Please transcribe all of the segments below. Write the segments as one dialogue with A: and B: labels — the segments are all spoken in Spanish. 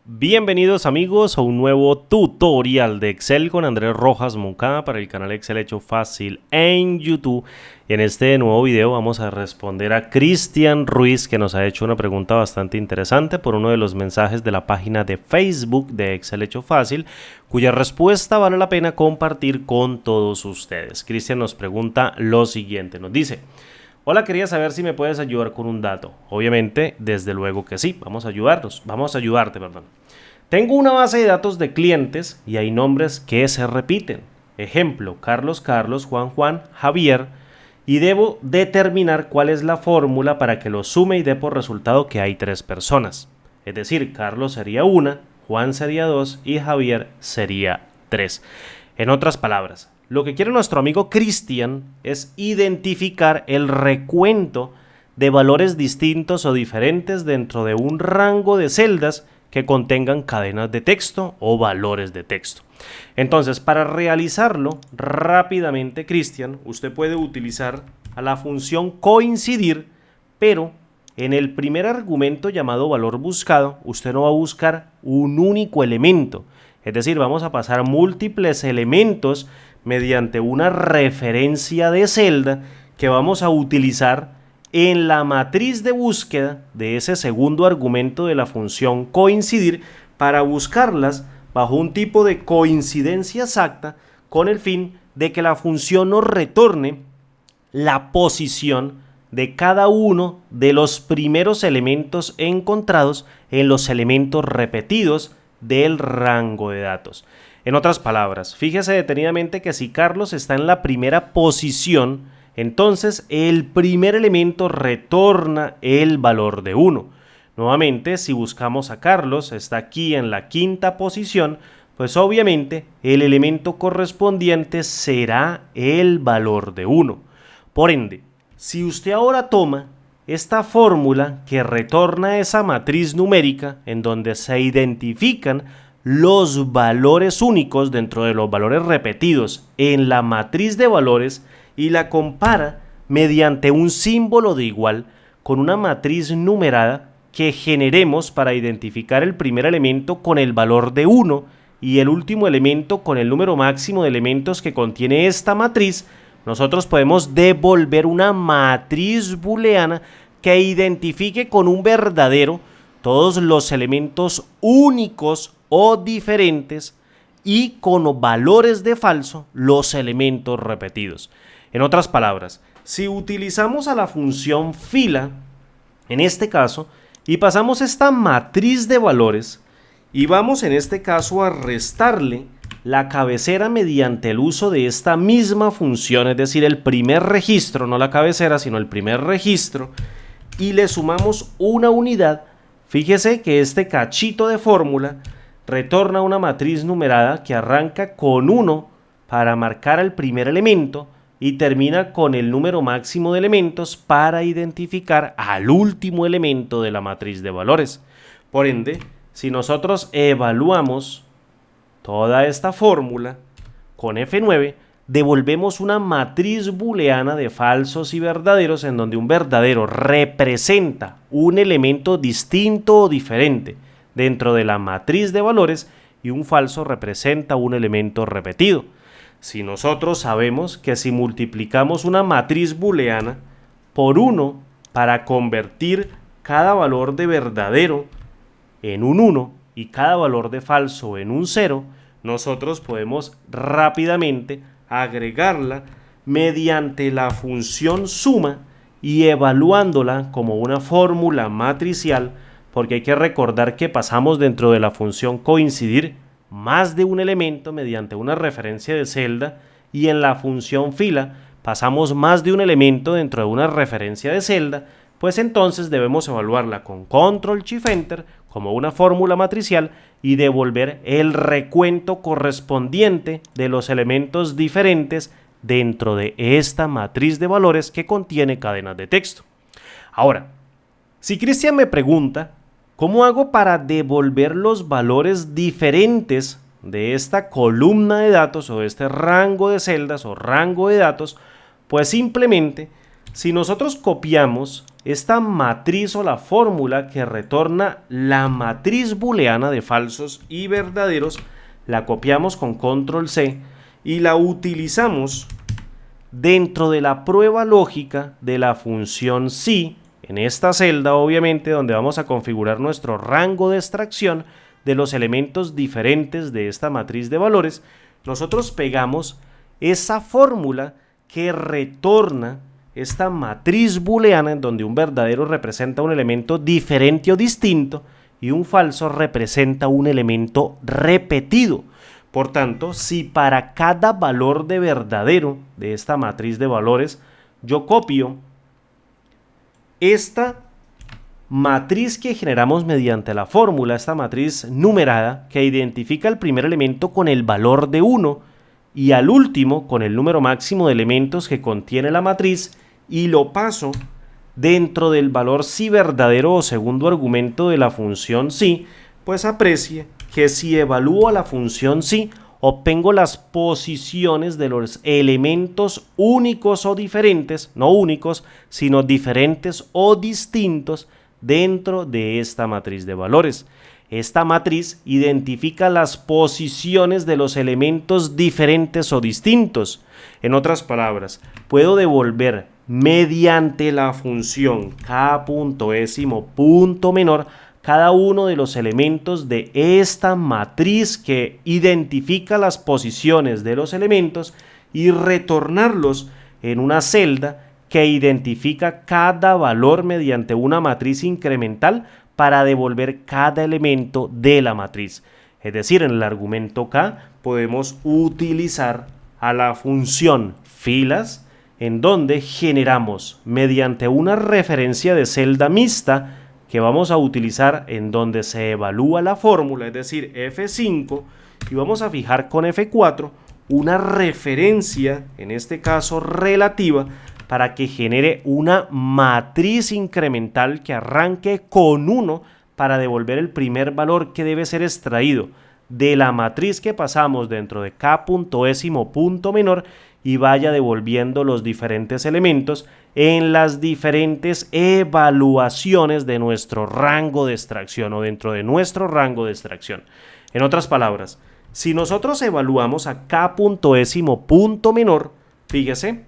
A: Bienvenidos amigos a un nuevo tutorial de Excel con Andrés Rojas Moncada para el canal Excel Hecho Fácil en YouTube. Y en este nuevo video vamos a responder a Cristian Ruiz, que nos ha hecho una pregunta bastante interesante por uno de los mensajes de la página de Facebook de Excel Hecho Fácil, cuya respuesta vale la pena compartir con todos ustedes. Cristian nos pregunta lo siguiente, nos dice: hola, quería saber si me puedes ayudar con un dato. Obviamente, desde luego que sí, vamos a ayudarte, perdón. Tengo una base de datos de clientes y hay nombres que se repiten. Ejemplo, Carlos, Juan, Javier, y debo determinar cuál es la fórmula para que lo sume y dé por resultado que hay 3 personas. Es decir, Carlos sería 1, Juan sería 2 y Javier sería 3. En otras palabras, lo que quiere nuestro amigo Cristian es identificar el recuento de valores distintos o diferentes dentro de un rango de celdas que contengan cadenas de texto o valores de texto. Entonces, para realizarlo rápidamente, Cristian, usted puede utilizar a la función coincidir, pero en el primer argumento llamado valor buscado, usted no va a buscar un único elemento. Es decir, vamos a pasar múltiples elementos mediante una referencia de celda que vamos a utilizar en la matriz de búsqueda de ese segundo argumento de la función coincidir para buscarlas bajo un tipo de coincidencia exacta con el fin de que la función nos retorne la posición de cada uno de los primeros elementos encontrados en los elementos repetidos del rango de datos. En otras palabras, fíjese detenidamente que si Carlos está en la primera posición, entonces el primer elemento retorna el valor de 1. Nuevamente, si buscamos a Carlos, está aquí en la quinta posición, pues obviamente el elemento correspondiente será el valor de 1. Por ende, si usted ahora toma esta fórmula que retorna esa matriz numérica en donde se identifican los valores únicos dentro de los valores repetidos en la matriz de valores y la compara mediante un símbolo de igual con una matriz numerada que generemos para identificar el primer elemento con el valor de 1 y el último elemento con el número máximo de elementos que contiene esta matriz, nosotros podemos devolver una matriz booleana que identifique con un verdadero todos los elementos únicos o diferentes y con valores de falso los elementos repetidos. En otras palabras, si utilizamos a la función fila, en este caso, y pasamos esta matriz de valores y vamos en este caso a restarle la cabecera mediante el uso de esta misma función, es decir, el primer registro, no la cabecera, sino el primer registro, y le sumamos una unidad, fíjese que este cachito de fórmula retorna una matriz numerada que arranca con 1 para marcar el primer elemento y termina con el número máximo de elementos para identificar al último elemento de la matriz de valores. Por ende, si nosotros evaluamos toda esta fórmula con F9, devolvemos una matriz booleana de falsos y verdaderos en donde un verdadero representa un elemento distinto o diferente dentro de la matriz de valores y un falso representa un elemento repetido. Si nosotros sabemos que si multiplicamos una matriz booleana por 1 para convertir cada valor de verdadero en un 1 y cada valor de falso en un 0, nosotros podemos rápidamente agregarla mediante la función suma y evaluándola como una fórmula matricial, porque hay que recordar que pasamos dentro de la función coincidir más de un elemento mediante una referencia de celda y en la función fila pasamos más de un elemento dentro de una referencia de celda, pues entonces debemos evaluarla con Control Shift Enter como una fórmula matricial y devolver el recuento correspondiente de los elementos diferentes dentro de esta matriz de valores que contiene cadenas de texto. Ahora, si Cristian me pregunta ¿cómo hago para devolver los valores diferentes de esta columna de datos o de este rango de celdas o rango de datos? Pues simplemente, si nosotros copiamos esta matriz o la fórmula que retorna la matriz booleana de falsos y verdaderos, la copiamos con control C y la utilizamos dentro de la prueba lógica de la función si, en esta celda obviamente donde vamos a configurar nuestro rango de extracción de los elementos diferentes de esta matriz de valores. Nosotros pegamos esa fórmula que retorna esta matriz booleana en donde un verdadero representa un elemento diferente o distinto y un falso representa un elemento repetido. Por tanto, si para cada valor de verdadero de esta matriz de valores yo copio esta matriz que generamos mediante la fórmula, esta matriz numerada que identifica el primer elemento con el valor de 1 y al último con el número máximo de elementos que contiene la matriz, y lo paso dentro del valor si verdadero o segundo argumento de la función si, pues aprecie que si evalúo a la función si, obtengo las posiciones de los elementos únicos o diferentes, no únicos, sino diferentes o distintos dentro de esta matriz de valores. Esta matriz identifica las posiciones de los elementos diferentes o distintos. En otras palabras, puedo devolver mediante la función k.menor cada uno de los elementos de esta matriz que identifica las posiciones de los elementos y retornarlos en una celda que identifica cada valor mediante una matriz incremental para devolver cada elemento de la matriz. Es decir, en el argumento K podemos utilizar a la función filas, en donde generamos mediante una referencia de celda mixta que vamos a utilizar en donde se evalúa la fórmula, es decir, F5, y vamos a fijar con F4 una referencia, en este caso relativa, para que genere una matriz incremental que arranque con 1 para devolver el primer valor que debe ser extraído de la matriz que pasamos dentro de k.menor y vaya devolviendo los diferentes elementos en las diferentes evaluaciones de nuestro rango de extracción o dentro de nuestro rango de extracción. En otras palabras, si nosotros evaluamos a k.menor, fíjese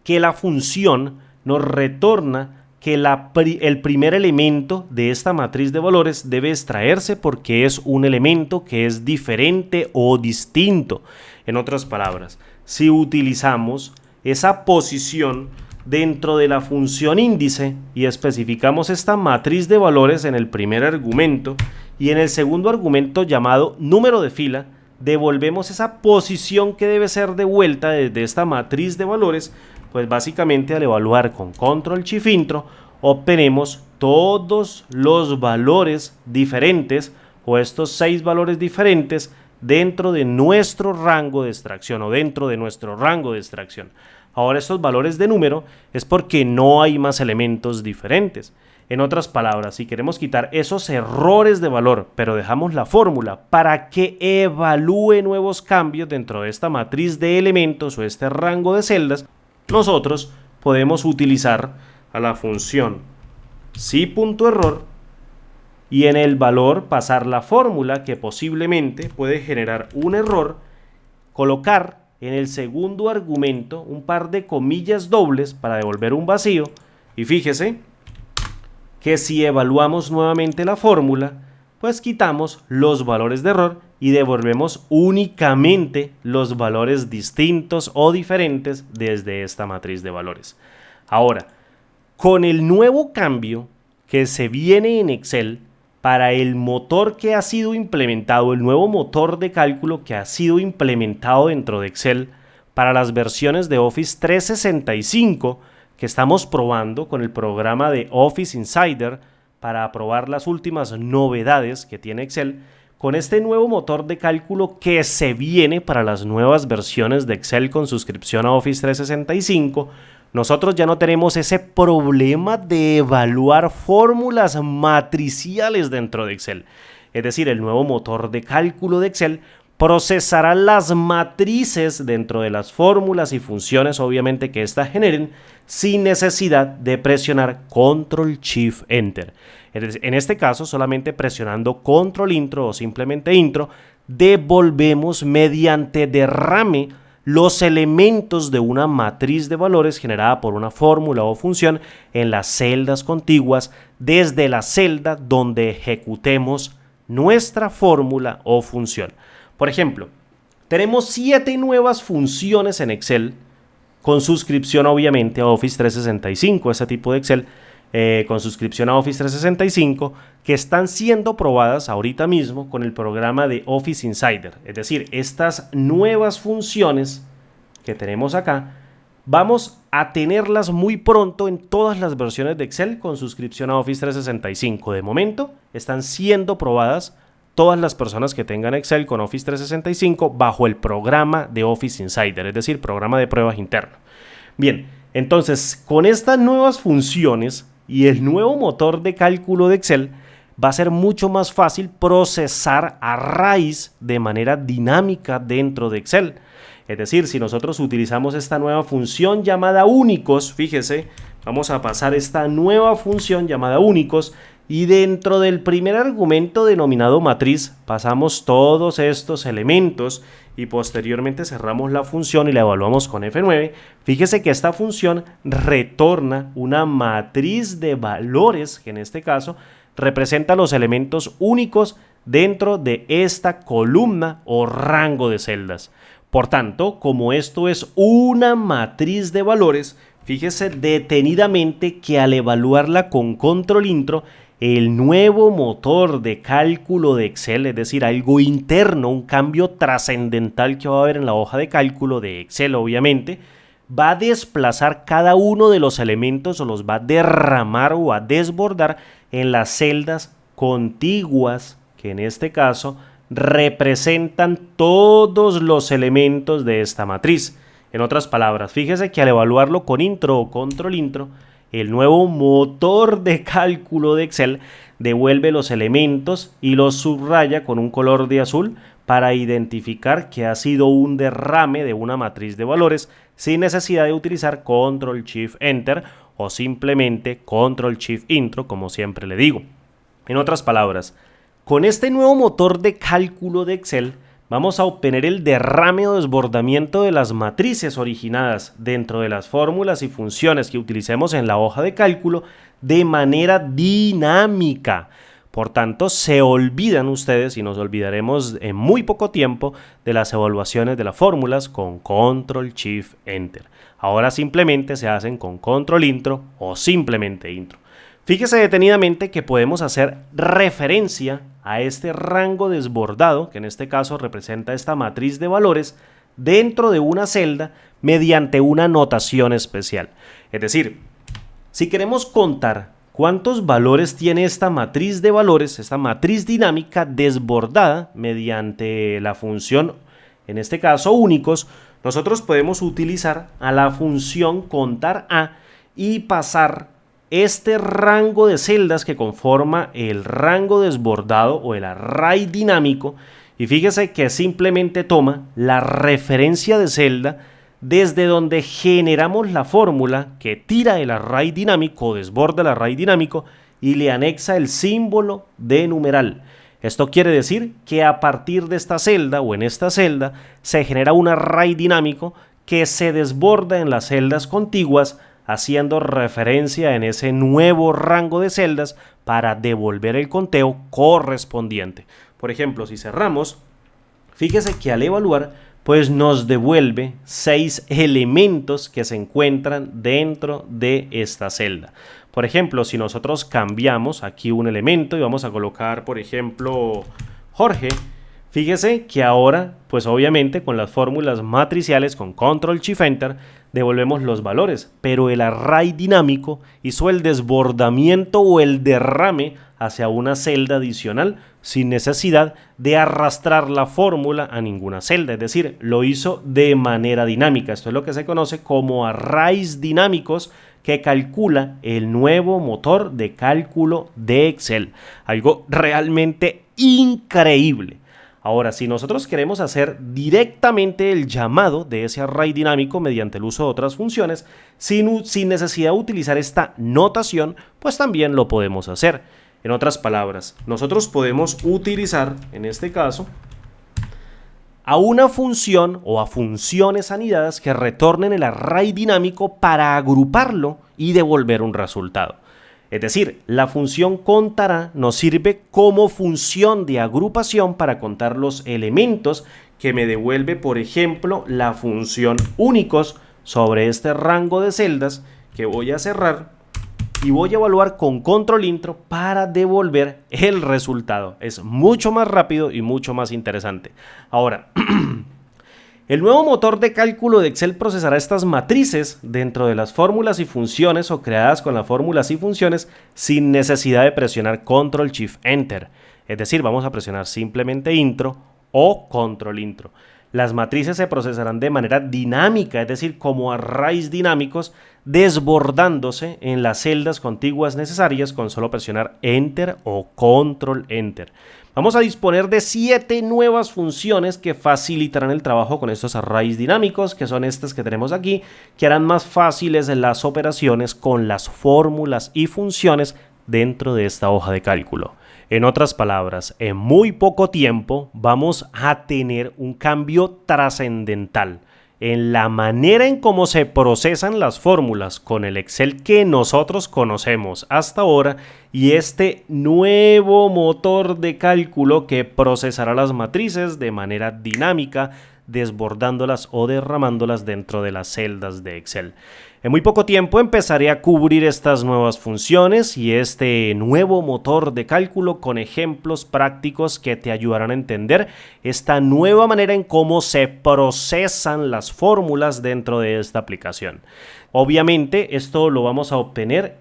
A: que la función nos retorna que el primer elemento de esta matriz de valores debe extraerse porque es un elemento que es diferente o distinto. En otras palabras, si utilizamos esa posición dentro de la función índice y especificamos esta matriz de valores en el primer argumento y en el segundo argumento llamado número de fila, devolvemos esa posición que debe ser devuelta desde esta matriz de valores, pues básicamente al evaluar con control shift intro obtenemos todos los valores diferentes o estos 6 valores diferentes dentro de nuestro rango de extracción o dentro de nuestro rango de extracción. Ahora estos valores de número es porque no hay más elementos diferentes. En otras palabras, si queremos quitar esos errores de valor, pero dejamos la fórmula para que evalúe nuevos cambios dentro de esta matriz de elementos o este rango de celdas, nosotros podemos utilizar a la función si.error y en el valor pasar la fórmula que posiblemente puede generar un error, colocar en el segundo argumento un par de comillas dobles para devolver un vacío y fíjese que si evaluamos nuevamente la fórmula, pues quitamos los valores de error y devolvemos únicamente los valores distintos o diferentes desde esta matriz de valores. Ahora, con el nuevo cambio que se viene en Excel para el motor que ha sido implementado, el nuevo motor de cálculo que ha sido implementado dentro de Excel para las versiones de Office 365 que estamos probando con el programa de Office Insider para probar las últimas novedades que tiene Excel, con este nuevo motor de cálculo que se viene para las nuevas versiones de Excel con suscripción a Office 365, nosotros ya no tenemos ese problema de evaluar fórmulas matriciales dentro de Excel. Es decir, el nuevo motor de cálculo de Excel procesará las matrices dentro de las fórmulas y funciones, obviamente, que éstas generen, sin necesidad de presionar Control Shift Enter. En este caso, solamente presionando Control Intro o simplemente Intro, devolvemos mediante derrame los elementos de una matriz de valores generada por una fórmula o función en las celdas contiguas desde la celda donde ejecutemos nuestra fórmula o función. Por ejemplo, tenemos 7 nuevas funciones en Excel con suscripción obviamente a Office 365, ese tipo de Excel con suscripción a Office 365 que están siendo probadas ahorita mismo con el programa de Office Insider. Es decir, estas nuevas funciones que tenemos acá, vamos a tenerlas muy pronto en todas las versiones de Excel con suscripción a Office 365. De momento, están siendo probadas todas las personas que tengan Excel con Office 365 bajo el programa de Office Insider, es decir, programa de pruebas interno. Bien, entonces, con estas nuevas funciones y el nuevo motor de cálculo de Excel, va a ser mucho más fácil procesar arrays de manera dinámica dentro de Excel. Es decir, si nosotros utilizamos esta nueva función llamada únicos, fíjese, vamos a pasar esta nueva función llamada únicos y dentro del primer argumento denominado matriz pasamos todos estos elementos y posteriormente cerramos la función y la evaluamos con F9. Fíjese que esta función retorna una matriz de valores que en este caso representa los elementos únicos dentro de esta columna o rango de celdas. Por tanto, como esto es una matriz de valores, fíjese detenidamente que al evaluarla con Control Intro, el nuevo motor de cálculo de Excel, es decir, algo interno, un cambio trascendental que va a haber en la hoja de cálculo de Excel, obviamente, va a desplazar cada uno de los elementos o los va a derramar o a desbordar en las celdas contiguas, que en este caso representan todos los elementos de esta matriz. En otras palabras, fíjese que al evaluarlo con Intro o Control Intro, el nuevo motor de cálculo de Excel devuelve los elementos y los subraya con un color de azul para identificar que ha sido un derrame de una matriz de valores sin necesidad de utilizar Control Shift Enter o simplemente Control Shift Intro, como siempre le digo. En otras palabras, con este nuevo motor de cálculo de Excel vamos a obtener el derrame o desbordamiento de las matrices originadas dentro de las fórmulas y funciones que utilicemos en la hoja de cálculo de manera dinámica. Por tanto, se olvidan ustedes y nos olvidaremos en muy poco tiempo de las evaluaciones de las fórmulas con Control Shift Enter. Ahora simplemente se hacen con Control Intro o simplemente Intro. Fíjese detenidamente que podemos hacer referencia a este rango desbordado, que en este caso representa esta matriz de valores, dentro de una celda mediante una notación especial. Es decir, si queremos contar cuántos valores tiene esta matriz de valores, esta matriz dinámica desbordada mediante la función, en este caso únicos, nosotros podemos utilizar a la función contar a y pasar este rango de celdas que conforma el rango desbordado o el array dinámico, y fíjese que simplemente toma la referencia de celda desde donde generamos la fórmula que tira el array dinámico o desborda el array dinámico y le anexa el símbolo de numeral. Esto quiere decir que a partir de esta celda o en esta celda se genera un array dinámico que se desborda en las celdas contiguas, haciendo referencia en ese nuevo rango de celdas para devolver el conteo correspondiente. Por ejemplo, si cerramos, fíjese que al evaluar, pues nos devuelve 6 elementos que se encuentran dentro de esta celda. Por ejemplo, si nosotros cambiamos aquí un elemento y vamos a colocar, por ejemplo, Jorge, fíjese que ahora, pues obviamente con las fórmulas matriciales con Control Shift Enter, devolvemos los valores, pero el array dinámico hizo el desbordamiento o el derrame hacia una celda adicional sin necesidad de arrastrar la fórmula a ninguna celda, es decir, lo hizo de manera dinámica. Esto es lo que se conoce como arrays dinámicos que calcula el nuevo motor de cálculo de Excel. Algo realmente increíble. Ahora, si nosotros queremos hacer directamente el llamado de ese array dinámico mediante el uso de otras funciones, sin necesidad de utilizar esta notación, pues también lo podemos hacer. En otras palabras, nosotros podemos utilizar, en este caso, a una función o a funciones anidadas que retornen el array dinámico para agruparlo y devolver un resultado. Es decir, la función contará nos sirve como función de agrupación para contar los elementos que me devuelve, por ejemplo, la función únicos sobre este rango de celdas que voy a cerrar y voy a evaluar con control intro para devolver el resultado. Es mucho más rápido y mucho más interesante. Ahora, el nuevo motor de cálculo de Excel procesará estas matrices dentro de las fórmulas y funciones o creadas con las fórmulas y funciones sin necesidad de presionar control shift enter. Es decir, vamos a presionar simplemente intro o control intro. Las matrices se procesarán de manera dinámica, es decir, como arrays dinámicos, desbordándose en las celdas contiguas necesarias con solo presionar Enter o Control Enter. Vamos a disponer de 7 nuevas funciones que facilitarán el trabajo con estos arrays dinámicos, que son estas que tenemos aquí, que harán más fáciles las operaciones con las fórmulas y funciones dentro de esta hoja de cálculo. En otras palabras, en muy poco tiempo vamos a tener un cambio trascendental en la manera en cómo se procesan las fórmulas con el Excel que nosotros conocemos hasta ahora y este nuevo motor de cálculo que procesará las matrices de manera dinámica, desbordándolas o derramándolas dentro de las celdas de Excel. En muy poco tiempo empezaré a cubrir estas nuevas funciones y este nuevo motor de cálculo con ejemplos prácticos que te ayudarán a entender esta nueva manera en cómo se procesan las fórmulas dentro de esta aplicación. Obviamente esto lo vamos a obtener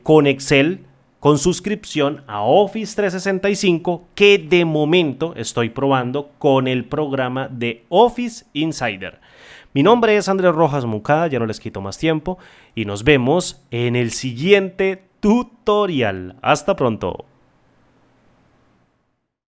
A: con Excel, con suscripción a Office 365 que de momento estoy probando con el programa de Office Insider. Mi nombre es Andrés Rojas Moncada, ya no les quito más tiempo y nos vemos en el siguiente tutorial. Hasta pronto.